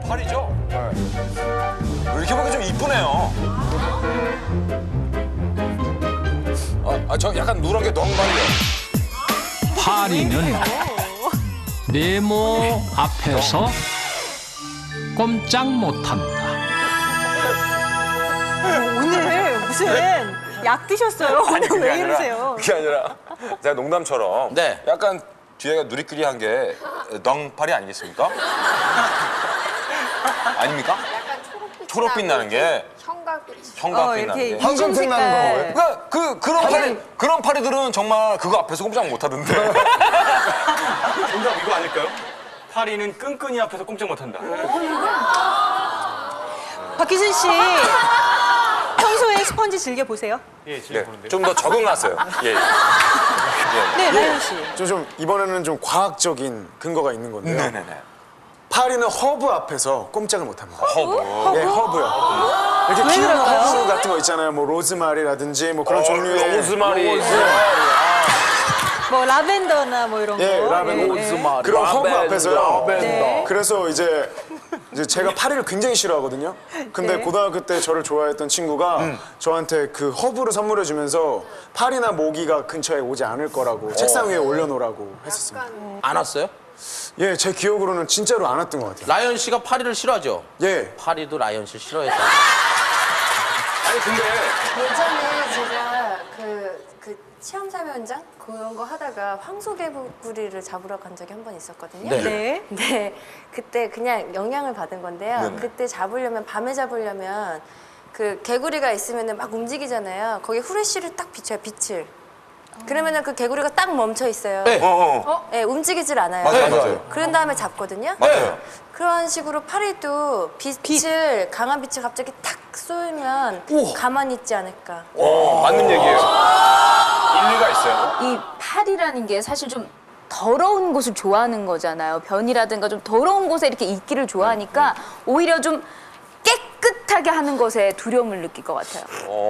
팔이죠? 이렇게 보기 좀 이쁘네요. 저 약간 누런 게 넝발이에요. 파리는 네모 앞에서 꼼짝 못한다. 오늘 무슨 약 드셨어요? 오늘 왜 이러세요? 그게 아니라 제가 농담처럼 네. 약간 뒤에가 누리끼리한 게 넝팔이 아니겠습니까? 아닙니까? 초록빛 나는 게 형광빛 나는 게. 황금색 나는 거. 그러니까 그런 파리들은 정말 그거 앞에서 꼼짝 못 하던데. 정답 이거 아닐까요? 파리는 끈끈이 앞에서 꼼짝 못한다. 박희순 씨 평소에 스펀지 즐겨 보세요? 예, 지금 보는데요. 좀 더 적응났어요. 예. 네, 라이언 씨. 좀 이번에는 좀 과학적인 근거가 있는 건데요. 네네네. 파리는 허브 앞에서 꼼짝을 못합니다. 허브. 예, 허브요. 이렇게 왜 키우는 그럴까요? 허브 같은 거 있잖아요. 뭐 로즈마리라든지 뭐 그런 종류의 로즈마리. 뭐 라벤더나 뭐 이런 거. 예, 라벤더. 그런 허브 앞에서요. 네. 그래서 이제 제가 파리를 굉장히 싫어하거든요. 근데 네. 고등학교 때 저를 좋아했던 친구가 저한테 그 허브를 선물해 주면서 파리나 모기가 근처에 오지 않을 거라고 책상 위에 올려놓으라고 했었습니다. 안 왔어요? 예, 제 기억으로는 진짜로 안 왔던 것 같아요. 라이언 씨가 파리를 싫어하죠? 예. 파리도 라이언 씨 싫어했다. 아니 근데 예전에 제가 그 체험사회 현장 그런 거 하다가 황소개구리를 잡으러 간 적이 한 번 있었거든요. 네. 네. 네, 그때 그냥 영향을 받은 건데요. 네네. 그때 잡으려면 밤에 잡으려면 그 개구리가 있으면 막 움직이잖아요. 거기에 후레쉬를 딱 비춰요, 빛을. 그러면은 그 개구리가 딱 멈춰 있어요. 네. 네, 움직이질 않아요. 맞아요. 그런 다음에 잡거든요. 맞아요. 그런 식으로 파리도 빛을 강한 빛을 갑자기 탁 쏘면 가만히 있지 않을까. 맞는 얘기예요. 일리가 있어요. 이 팔이라는 게 사실 좀 더러운 곳을 좋아하는 거잖아요. 변이라든가 좀 더러운 곳에 이렇게 있기를 좋아하니까 오히려 좀 깨끗하게 하는 것에 두려움을 느낄 것 같아요.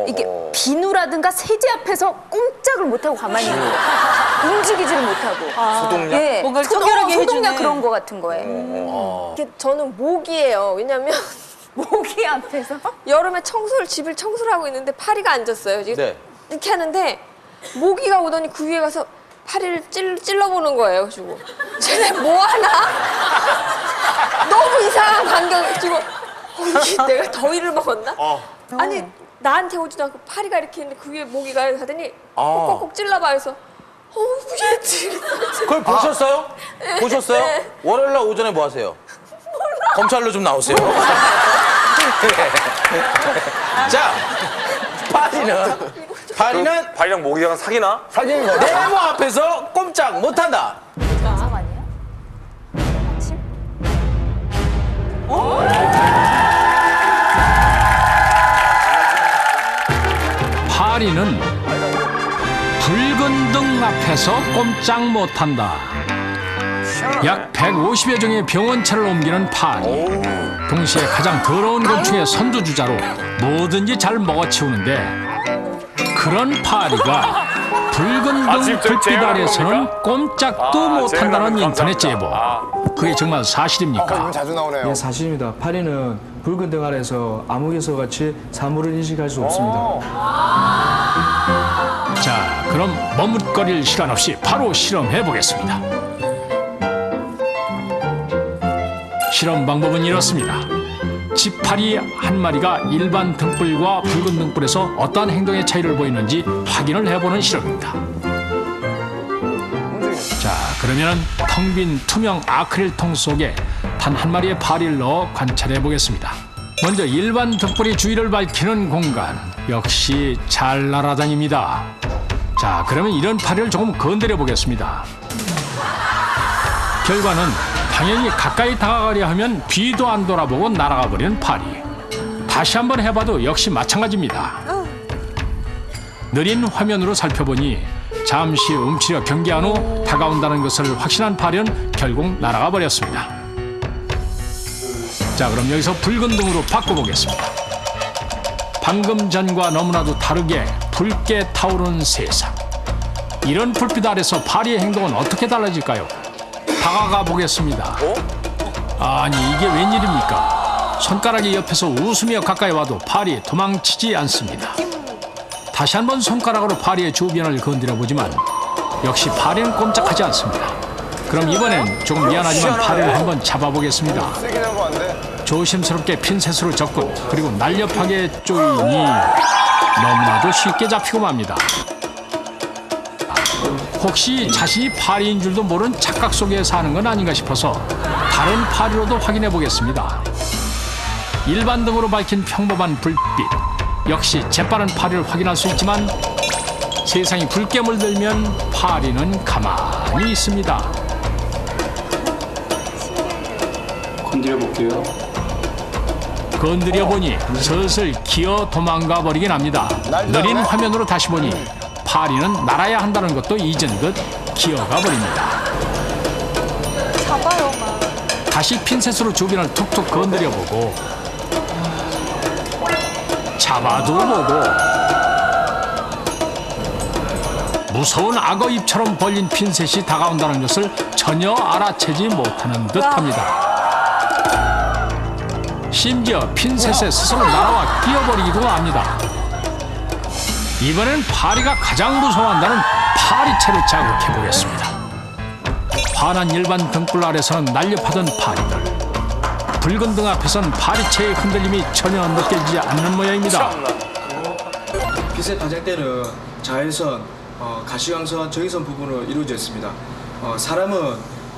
이게 비누라든가 세제 앞에서 꼼짝을 못하고 가만히 있는 거예요. 움직이지를 못하고. 소독약? 예, 뭔가를 청결하게 소독약 해주는. 그런 거 같은 거예요. 이게 저는 모기예요. 왜냐면 모기 앞에서? 여름에 집을 청소를 하고 있는데 파리가 앉았어요. 네. 이렇게 하는데 모기가 오더니 그 위에 가서 파리를 찔러보는 거예요. 그래가지고 쟤네 뭐 하나? 너무 이상한 광경이고 이게 내가 더위를 먹었나? 아니 나한테 오지도 않고 파리가 이렇게 있는데 그 위에 모기가 하더니 꼭꼭꼭 찔러봐 해서 얘 그걸 보셨어요? 보셨어요? 네. 월요일 날 오전에 뭐 하세요? 검찰로 좀 나오세요. 자, 파리는 발이랑 모기랑 사귀나? 사귀는 거. 네모 앞에서 꼼짝 못한다. 정상 아니에요? 파리는 붉은 등 앞에서 꼼짝 못한다. 약 150여 종의 병원차를 옮기는 파리. 동시에 가장 더러운 곤충의 선두주자로 뭐든지 잘 먹어치우는데 그런 파리가 붉은 등 불빛 아래서는 꼼짝도 못한다는 인터넷 제보. 그게 정말 사실입니까? 자주 나오네요. 예, 사실입니다. 파리는 붉은 등 아래서 아무개서 같이 사물을 인식할 수 없습니다. 자, 그럼 머뭇거릴 시간 없이 바로 실험해 보겠습니다. 실험 방법은 이렇습니다. 지파리 한 마리가 일반 등불과 붉은 등불에서 어떠한 행동의 차이를 보이는지 확인을 해보는 실험입니다. 자, 그러면 텅 빈 투명 아크릴 통 속에 단 한 마리의 파리를 넣어 관찰해 보겠습니다. 먼저 일반 등불이 주위를 밝히는 공간. 역시 잘 날아다닙니다. 자, 그러면 이런 파리를 조금 건드려 보겠습니다. 결과는 당연히 가까이 다가가려 하면 뒤도 안 돌아보고 날아가 버리는 파리. 다시 한번 해봐도 역시 마찬가지입니다. 느린 화면으로 살펴보니 잠시 움츠려 경계한 후 다가온다는 것을 확신한 파리는 결국 날아가 버렸습니다. 자, 그럼 여기서 붉은 등으로 바꿔보겠습니다. 방금 전과 너무나도 다르게 붉게 타오르는 세상. 이런 불빛 아래서 파리의 행동은 어떻게 달라질까요? 다가가 보겠습니다. 아니 이게 웬일입니까? 손가락이 옆에서 웃으며 가까이 와도 파리 도망치지 않습니다. 다시 한번 손가락으로 파리의 주변을 건드려 보지만 역시 파리는 꼼짝하지 않습니다. 그럼 이번엔 조금 미안하지만 파리를 한번 잡아보겠습니다. 조심스럽게 핀셋으로 접근, 그리고 날렵하게 조이니 너무나도 쉽게 잡히고 맙니다. 혹시 자신이 파리인 줄도 모르는 착각 속에 사는 건 아닌가 싶어서 다른 파리로도 확인해 보겠습니다. 일반 등으로 밝힌 평범한 불빛, 역시 재빠른 파리를 확인할 수 있지만 세상이 붉게 물들면 파리는 가만히 있습니다. 건드려 볼게요. 건드려 보니 슬슬 기어 도망가 버리긴 합니다. 느린 화면으로 다시 보니 파리는 날아야 한다는 것도 잊은 듯 기어가 버립니다. 잡아요, 막. 다시 핀셋으로 주변을 툭툭 건드려 보고 잡아도 보고 무서운 악어 입처럼 벌린 핀셋이 다가온다는 것을 전혀 알아채지 못하는 듯합니다. 심지어 핀셋에 스스로 날아와 끼어버리기도 합니다. 이번엔 파리가 가장 무서워한다는 파리채를 자극해보겠습니다. 환한 일반 등불 아래서는 날렵하던 파리들, 붉은 등 앞에서는 파리채의 흔들림이 전혀 느껴지지 않는 모양입니다. 핀셋 파장대는 자외선, 가시광선, 적외선 부분으로 이루어져 있습니다. 사람은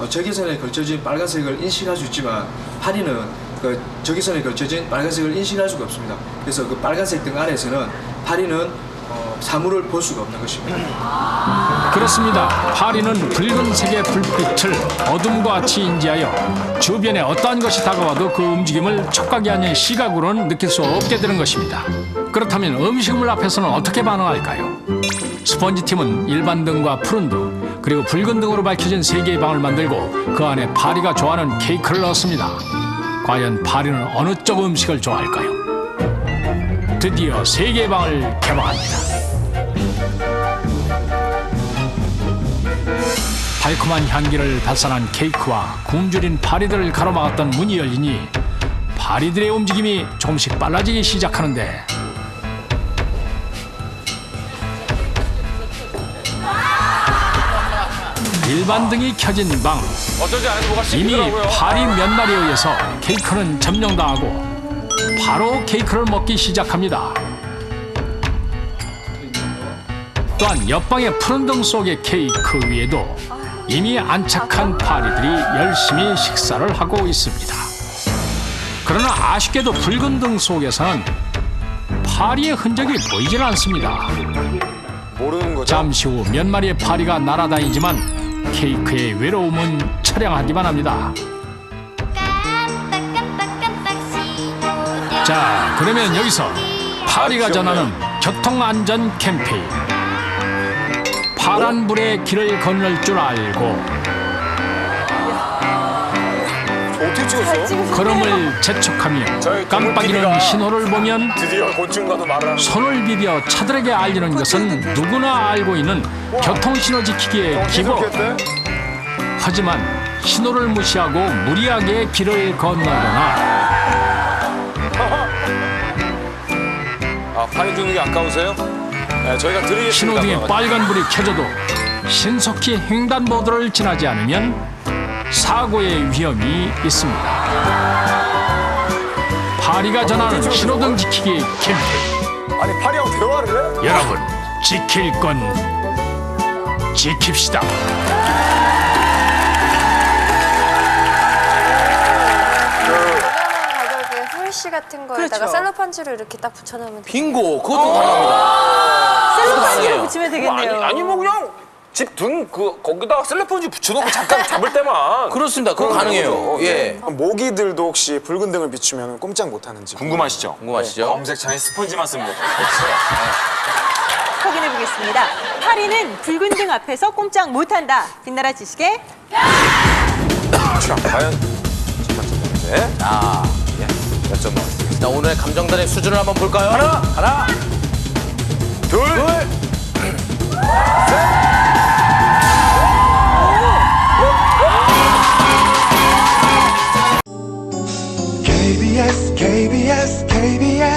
적외선에 걸쳐진 빨간색을 인식할 수 있지만 파리는 그 적외선에 걸쳐진 빨간색을 인식할 수가 없습니다. 그래서 그 빨간색 등 아래에서는 파리는 사물을 볼 수가 없는 것입니다. 그렇습니다. 파리는 붉은색의 불빛을 어둠과 같이 인지하여 주변에 어떠한 것이 다가와도 그 움직임을 촉각이 아닌 시각으로는 느낄 수 없게 되는 것입니다. 그렇다면 음식물 앞에서는 어떻게 반응할까요? 스펀지 팀은 일반 등과 푸른 등, 그리고 붉은 등으로 밝혀진 3개의 방을 만들고 그 안에 파리가 좋아하는 케이크를 넣었습니다. 과연 파리는 어느 쪽 음식을 좋아할까요? 드디어 3개의 방을 개방합니다. 달콤한 향기를 발산한 케이크와 굶주린 파리들을 가로막았던 문이 열리니 파리들의 움직임이 조금씩 빨라지기 시작하는데 일반 등이 켜진 방, 어쩌지 않아서 뭐가 이미 씹히더라고요. 파리 몇 마리에 의해서 케이크는 점령당하고 바로 케이크를 먹기 시작합니다. 또한 옆방의 푸른 등 속의 케이크 위에도 이미 안착한 파리들이 열심히 식사를 하고 있습니다. 그러나 아쉽게도 붉은 등 속에서는 파리의 흔적이 보이질 않습니다. 모르는 거죠? 잠시 후 몇 마리의 파리가 날아다니지만 케이크의 외로움은 처량하기만 합니다. 자, 그러면 여기서 파리가 전하는 교통안전 캠페인. 파란 불에 길을 건널 줄 알고 어떻게 찍었어? 걸음을 재촉하며 저희 깜빡이는 동물 신호를 보면 드디어 곤충과도 말을 하는 손을 비벼 차들에게 알리는 것은 누구나 알고 있는 교통신호 지키기의 기본. 하지만 신호를 무시하고 무리하게 길을 건너거나 파리 주는 게 아까우세요? 네, 저희가 드리겠습니다. 신호등에 빨간불이 켜져도 신속히 횡단보도를 지나지 않으면 사고의 위험이 있습니다. 파리가 전하는 신호등 지키기 캠페인. 아니 파리하고 대화를 해? 여러분, 지킬 건 지킵시다. 가격에 후레쉬 같은 거에다가 그렇죠. 셀로판지를 이렇게 딱 붙여놓으면 돼요. 빙고, 그것도 가능합니다. 셀로판지를 붙이면 되겠네요. 아니 뭐 그냥 집 등 거기다가 셀로폰지 붙여놓고 잠깐 잡을 때만. 그렇습니다. 그거 가능해요. 예. 모기들도 혹시 붉은 등을 비추면 꼼짝 못하는지 궁금하시죠? 궁금하시죠? 검색창에 스펀지만 씁니다. 확인해 보겠습니다. 파리는 붉은 등 앞에서 꼼짝 못한다. 빛나라 지식의 과연 첫 번째 문제. 몇 점 나왔어요? 자, 오늘의 감정단의 수준을 한번 볼까요? 하나, 둘. KBS KBS KBS